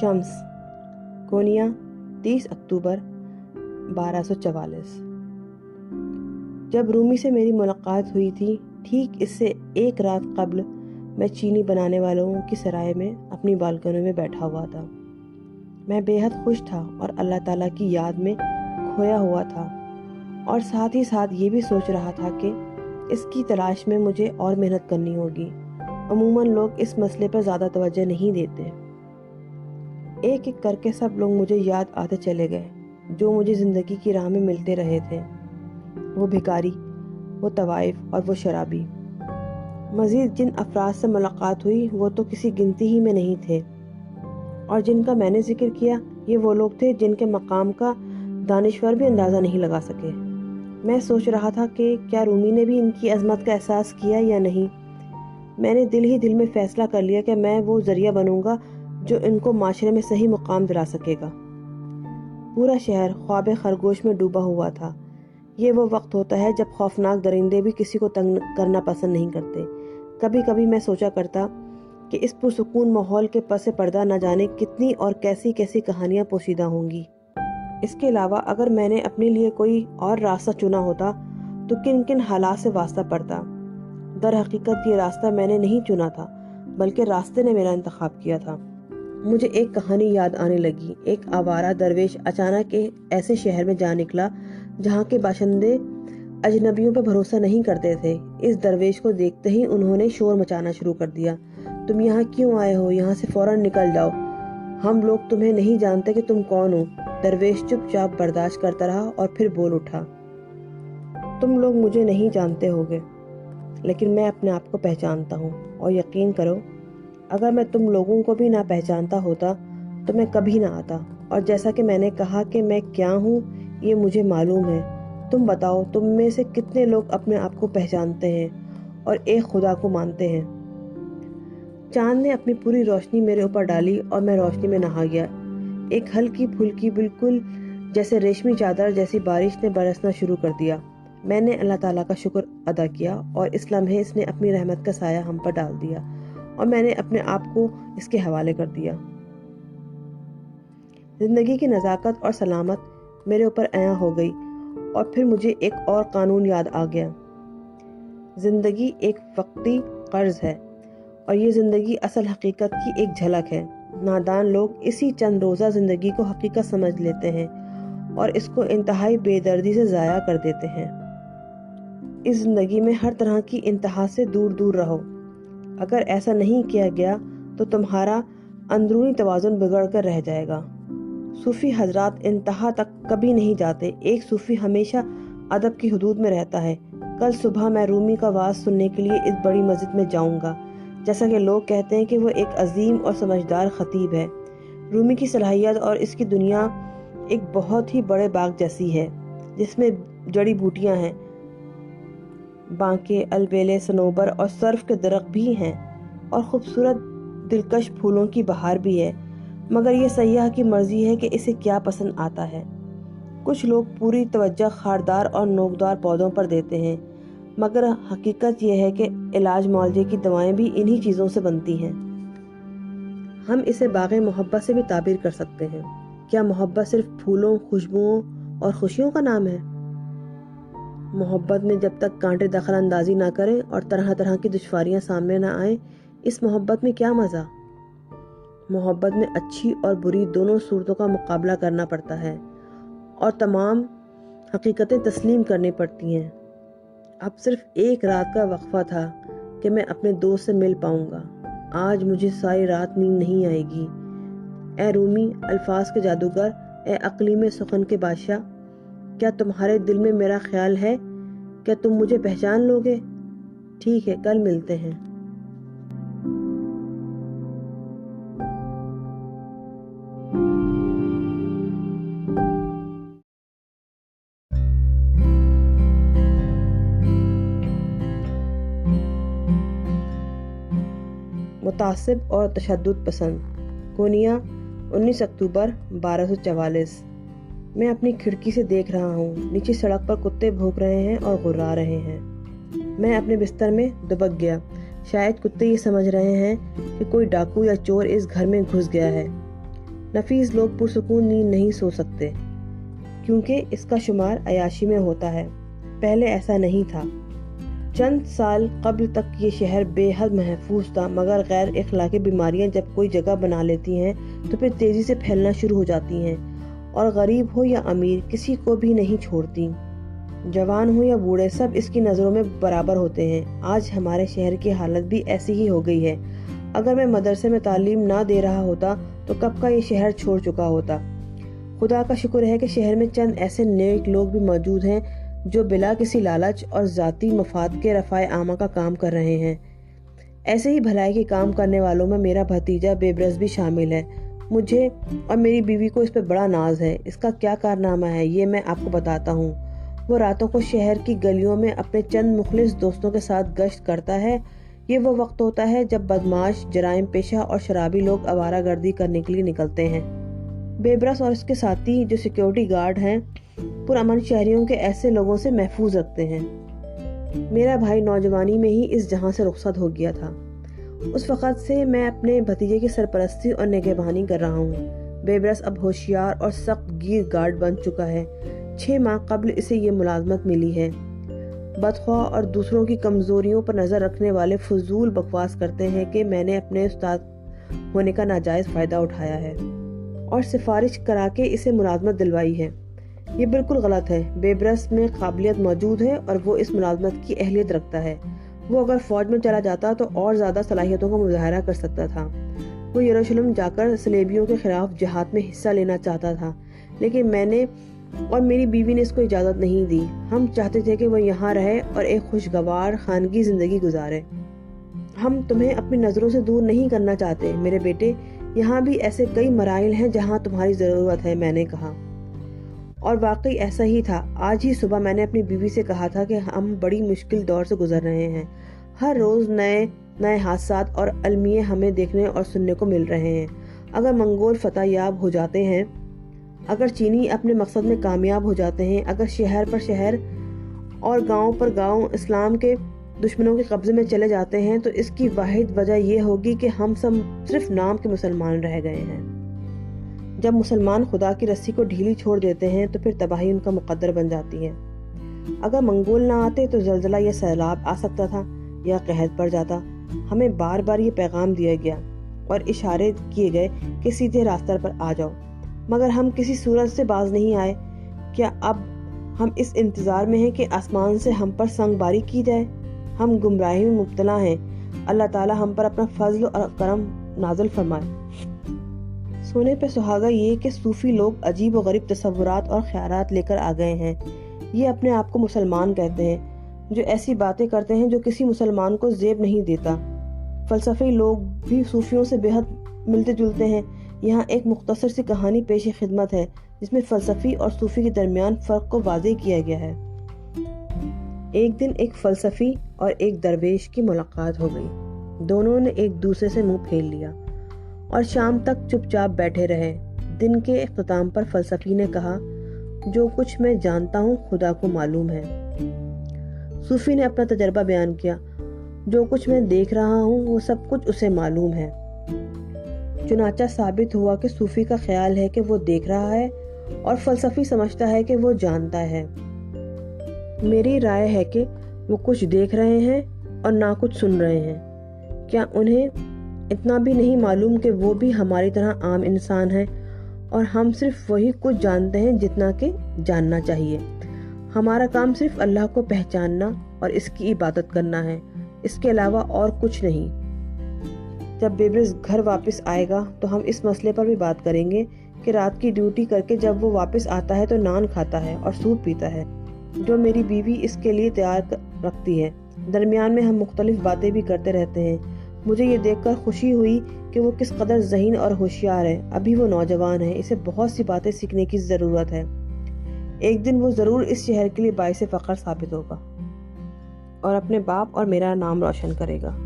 شمس، کونیا، 30 اکتوبر 1244۔ جب رومی سے میری ملاقات ہوئی تھی، ٹھیک اس سے ایک رات قبل میں چینی بنانے والوں کی سرائے میں اپنی بالکنی میں بیٹھا ہوا تھا۔ میں بے حد خوش تھا اور اللہ تعالیٰ کی یاد میں کھویا ہوا تھا، اور ساتھ ہی ساتھ یہ بھی سوچ رہا تھا کہ اس کی تلاش میں مجھے اور محنت کرنی ہوگی۔ عموماً لوگ اس مسئلے پر زیادہ توجہ نہیں دیتے۔ ایک ایک کر کے سب لوگ مجھے یاد آتے چلے گئے جو مجھے زندگی کی راہ میں ملتے رہے تھے، وہ بھکاری، وہ طوائف اور وہ شرابی۔ مزید جن افراد سے ملاقات ہوئی وہ تو کسی گنتی ہی میں نہیں تھے، اور جن کا میں نے ذکر کیا یہ وہ لوگ تھے جن کے مقام کا دانشور بھی اندازہ نہیں لگا سکے۔ میں سوچ رہا تھا کہ کیا رومی نے بھی ان کی عظمت کا احساس کیا یا نہیں۔ میں نے دل ہی دل میں فیصلہ کر لیا کہ میں وہ ذریعہ بنوں گا جو ان کو معاشرے میں صحیح مقام دلا سکے گا۔ پورا شہر خواب خرگوش میں ڈوبا ہوا تھا۔ یہ وہ وقت ہوتا ہے جب خوفناک درندے بھی کسی کو تنگ کرنا پسند نہیں کرتے۔ کبھی کبھی میں سوچا کرتا کہ اس پرسکون ماحول کے پس پردہ نہ جانے کتنی اور کیسی کیسی کہانیاں پوشیدہ ہوں گی۔ اس کے علاوہ اگر میں نے اپنے لیے کوئی اور راستہ چنا ہوتا تو کن کن حالات سے واسطہ پڑتا۔ در حقیقت یہ راستہ میں نے نہیں چنا تھا، بلکہ راستے نے میرا انتخاب کیا تھا۔ مجھے ایک کہانی یاد آنے لگی۔ ایک آوارہ درویش اچانک ایسے شہر میں جا نکلا جہاں کے باشندے اجنبیوں پہ بھروسہ نہیں کرتے تھے۔ اس درویش کو دیکھتے ہی انہوں نے شور مچانا شروع کر دیا، تم یہاں کیوں آئے ہو؟ یہاں سے فوراً نکل جاؤ، ہم لوگ تمہیں نہیں جانتے کہ تم کون ہو۔ درویش چپ چاپ برداشت کرتا رہا اور پھر بول اٹھا، تم لوگ مجھے نہیں جانتے ہوگے، لیکن میں اپنے آپ کو پہچانتا ہوں، اور یقین کرو اگر میں تم لوگوں کو بھی نہ پہچانتا ہوتا تو میں کبھی نہ آتا۔ اور جیسا کہ میں نے کہا کہ میں کیا ہوں یہ مجھے معلوم ہے۔ تم بتاؤ تم میں سے کتنے لوگ اپنے آپ کو پہچانتے ہیں اور ایک خدا کو مانتے ہیں؟ چاند نے اپنی پوری روشنی میرے اوپر ڈالی اور میں روشنی میں نہا گیا۔ ایک ہلکی پھلکی بالکل جیسے ریشمی چادر جیسی بارش نے برسنا شروع کر دیا۔ میں نے اللہ تعالیٰ کا شکر ادا کیا، اور اس لمحے اس نے اپنی رحمت کا سایہ ہم پر ڈال دیا، اور میں نے اپنے آپ کو اس کے حوالے کر دیا۔ زندگی کی نزاکت اور سلامت میرے اوپر عیاں ہو گئی، اور پھر مجھے ایک اور قانون یاد آ گیا۔ زندگی ایک وقتی قرض ہے، اور یہ زندگی اصل حقیقت کی ایک جھلک ہے۔ نادان لوگ اسی چند روزہ زندگی کو حقیقت سمجھ لیتے ہیں اور اس کو انتہائی بے دردی سے ضائع کر دیتے ہیں۔ اس زندگی میں ہر طرح کی انتہا سے دور دور رہو۔ اگر ایسا نہیں کیا گیا تو تمہارا اندرونی توازن بگڑ کر رہ جائے گا۔ صوفی حضرات انتہا تک کبھی نہیں جاتے۔ ایک صوفی ہمیشہ ادب کی حدود میں رہتا ہے۔ کل صبح میں رومی کا واعظ سننے کے لیے اس بڑی مسجد میں جاؤں گا۔ جیسا کہ لوگ کہتے ہیں کہ وہ ایک عظیم اور سمجھدار خطیب ہے۔ رومی کی صلاحیت اور اس کی دنیا ایک بہت ہی بڑے باغ جیسی ہے جس میں جڑی بوٹیاں ہیں، بانکے، البیلے، صنوبر اور سرف کے درخت بھی ہیں، اور خوبصورت دلکش پھولوں کی بہار بھی ہے۔ مگر یہ سیاح کی مرضی ہے کہ اسے کیا پسند آتا ہے۔ کچھ لوگ پوری توجہ خاردار اور نوکدار پودوں پر دیتے ہیں، مگر حقیقت یہ ہے کہ علاج معالجے کی دوائیں بھی انہی چیزوں سے بنتی ہیں۔ ہم اسے باغ محبت سے بھی تعبیر کر سکتے ہیں۔ کیا محبت صرف پھولوں، خوشبوؤں اور خوشیوں کا نام ہے؟ محبت میں جب تک کانٹے دخل اندازی نہ کریں اور طرح طرح کی دشواریاں سامنے نہ آئیں، اس محبت میں کیا مزہ؟ محبت میں اچھی اور بری دونوں صورتوں کا مقابلہ کرنا پڑتا ہے، اور تمام حقیقتیں تسلیم کرنی پڑتی ہیں۔ اب صرف ایک رات کا وقفہ تھا کہ میں اپنے دوست سے مل پاؤں گا۔ آج مجھے ساری رات نیند نہیں آئے گی۔ اے رومی، الفاظ کے جادوگر، اے اقلیم سخن کے بادشاہ، کیا تمہارے دل میں میرا خیال ہے؟ کیا تم مجھے پہچان لوگے؟ ٹھیک ہے، کل ملتے ہیں۔ متعصب اور تشدد پسند، کونیا، 19 اکتوبر 1244۔ میں اپنی کھڑکی سے دیکھ رہا ہوں، نیچے سڑک پر کتے بھونک رہے ہیں اور غرا رہے ہیں۔ میں اپنے بستر میں دبک گیا۔ شاید کتے یہ سمجھ رہے ہیں کہ کوئی ڈاکو یا چور اس گھر میں گھس گیا ہے۔ نفیس لوگ پرسکون نیند نہیں سو سکتے کیونکہ اس کا شمار عیاشی میں ہوتا ہے۔ پہلے ایسا نہیں تھا۔ چند سال قبل تک یہ شہر بے حد محفوظ تھا، مگر غیر اخلاقی بیماریاں جب کوئی جگہ بنا لیتی ہیں تو پھر تیزی سے پھیلنا شروع ہو جاتی ہیں، اور غریب ہو یا امیر کسی کو بھی نہیں چھوڑتی۔ جوان ہو یا بوڑھے سب اس کی نظروں میں برابر ہوتے ہیں۔ آج ہمارے شہر کی حالت بھی ایسی ہی ہو گئی ہے۔ اگر میں مدرسے میں تعلیم نہ دے رہا ہوتا تو کب کا یہ شہر چھوڑ چکا ہوتا۔ خدا کا شکر ہے کہ شہر میں چند ایسے نیک لوگ بھی موجود ہیں جو بلا کسی لالچ اور ذاتی مفاد کے رفع عامہ کا کام کر رہے ہیں۔ ایسے ہی بھلائی کے کام کرنے والوں میں میرا بھتیجا بیبرس بھی شامل ہے۔ مجھے اور میری بیوی کو اس پہ بڑا ناز ہے۔ اس کا کیا کارنامہ ہے یہ میں آپ کو بتاتا ہوں۔ وہ راتوں کو شہر کی گلیوں میں اپنے چند مخلص دوستوں کے ساتھ گشت کرتا ہے۔ یہ وہ وقت ہوتا ہے جب بدماش، جرائم پیشہ اور شرابی لوگ آوارہ گردی کرنے کے لیے نکلتے ہیں۔ بیبرس اور اس کے ساتھی جو سیکیورٹی گارڈ ہیں پرامن شہریوں کے ایسے لوگوں سے محفوظ رکھتے ہیں۔ میرا بھائی نوجوانی میں ہی اس جہاں سے رخصت ہو گیا تھا۔ اس وقت سے میں اپنے بھتیجے کی سرپرستی اور نگہبانی کر رہا ہوں۔ بیبرس اب ہوشیار اور سخت گیر گارڈ بن چکا ہے۔ 6 ماہ قبل اسے یہ ملازمت ملی ہے۔ بدخواہ اور دوسروں کی کمزوریوں پر نظر رکھنے والے فضول بکواس کرتے ہیں کہ میں نے اپنے استاد ہونے کا ناجائز فائدہ اٹھایا ہے اور سفارش کرا کے اسے ملازمت دلوائی ہے۔ یہ بالکل غلط ہے۔ بیبرس میں قابلیت موجود ہے اور وہ اس ملازمت کی اہلیت رکھتا ہے۔ وہ اگر فوج میں چلا جاتا تو اور زیادہ صلاحیتوں کا مظاہرہ کر سکتا تھا۔ وہ یروشلم جا کر صلیبیوں کے خلاف جہاد میں حصہ لینا چاہتا تھا، لیکن میں نے اور میری بیوی نے اس کو اجازت نہیں دی۔ ہم چاہتے تھے کہ وہ یہاں رہے اور ایک خوشگوار خانگی زندگی گزارے۔ ہم تمہیں اپنی نظروں سے دور نہیں کرنا چاہتے میرے بیٹے۔ یہاں بھی ایسے کئی مراحل ہیں جہاں تمہاری ضرورت ہے، میں نے کہا۔ اور واقعی ایسا ہی تھا۔ آج ہی صبح میں نے اپنی بیوی سے کہا تھا کہ ہم بڑی مشکل دور سے گزر رہے ہیں۔ ہر روز نئے حادثات اور المیے ہمیں دیکھنے اور سننے کو مل رہے ہیں۔ اگر منگول فتح یاب ہو جاتے ہیں، اگر چینی اپنے مقصد میں کامیاب ہو جاتے ہیں، اگر شہر پر شہر اور گاؤں پر گاؤں اسلام کے دشمنوں کے قبضے میں چلے جاتے ہیں، تو اس کی واحد وجہ یہ ہوگی کہ ہم سب صرف نام کے مسلمان رہ گئے ہیں۔ جب مسلمان خدا کی رسی کو ڈھیلی چھوڑ دیتے ہیں تو پھر تباہی ان کا مقدر بن جاتی ہے۔ اگر منگول نہ آتے تو زلزلہ یا سیلاب آ سکتا تھا یا قحط پڑ جاتا۔ ہمیں بار بار یہ پیغام دیا گیا اور اشارے کیے گئے کہ سیدھے راستہ پر آ جاؤ، مگر ہم کسی صورت سے باز نہیں آئے۔ کیا اب ہم اس انتظار میں ہیں کہ آسمان سے ہم پر سنگ باری کی جائے؟ ہم گمراہی میں مبتلا ہیں۔ اللہ تعالی ہم پر اپنا فضل اور کرم نازل فرمائے۔ سونے پہ سہاگا یہ کہ صوفی لوگ عجیب و غریب تصورات اور خیالات لے کر آ گئے ہیں۔ یہ اپنے آپ کو مسلمان کہتے ہیں، جو ایسی باتیں کرتے ہیں جو کسی مسلمان کو زیب نہیں دیتا۔ فلسفی لوگ بھی صوفیوں سے بے حد ملتے جلتے ہیں۔ یہاں ایک مختصر سی کہانی پیش خدمت ہے جس میں فلسفی اور صوفی کے درمیان فرق کو واضح کیا گیا ہے۔ ایک دن ایک فلسفی اور ایک درویش کی ملاقات ہو گئی۔ دونوں نے ایک دوسرے سے منہ پھیر لیا اور شام تک چپ چاپ بیٹھے رہے۔ دن کے اختتام پر فلسفی نے کہا، جو کچھ میں جانتا ہوں خدا کو معلوم ہے۔ صوفی نے اپنا تجربہ بیان کیا، جو کچھ میں دیکھ رہا ہوں وہ سب کچھ اسے معلوم ہے۔ چنانچہ ثابت ہوا کہ صوفی کا خیال ہے کہ وہ دیکھ رہا ہے اور فلسفی سمجھتا ہے کہ وہ جانتا ہے۔ میری رائے ہے کہ وہ کچھ دیکھ رہے ہیں اور نہ کچھ سن رہے ہیں۔ کیا انہیں اتنا بھی نہیں معلوم کہ وہ بھی ہماری طرح عام انسان ہیں اور ہم صرف وہی کچھ جانتے ہیں جتنا کہ جاننا چاہیے؟ ہمارا کام صرف اللہ کو پہچاننا اور اس کی عبادت کرنا ہے، اس کے علاوہ اور کچھ نہیں۔ جب بیبرس گھر واپس آئے گا تو ہم اس مسئلے پر بھی بات کریں گے کہ رات کی ڈیوٹی کر کے جب وہ واپس آتا ہے تو نان کھاتا ہے اور سوپ پیتا ہے، جو میری بیوی اس کے لیے تیار رکھتی ہے۔ درمیان میں ہم مختلف باتیں بھی کرتے رہتے ہیں۔ مجھے یہ دیکھ کر خوشی ہوئی کہ وہ کس قدر ذہین اور ہوشیار ہے۔ ابھی وہ نوجوان ہے، اسے بہت سی باتیں سیکھنے کی ضرورت ہے۔ ایک دن وہ ضرور اس شہر کے لیے باعث فخر ثابت ہوگا اور اپنے باپ اور میرا نام روشن کرے گا۔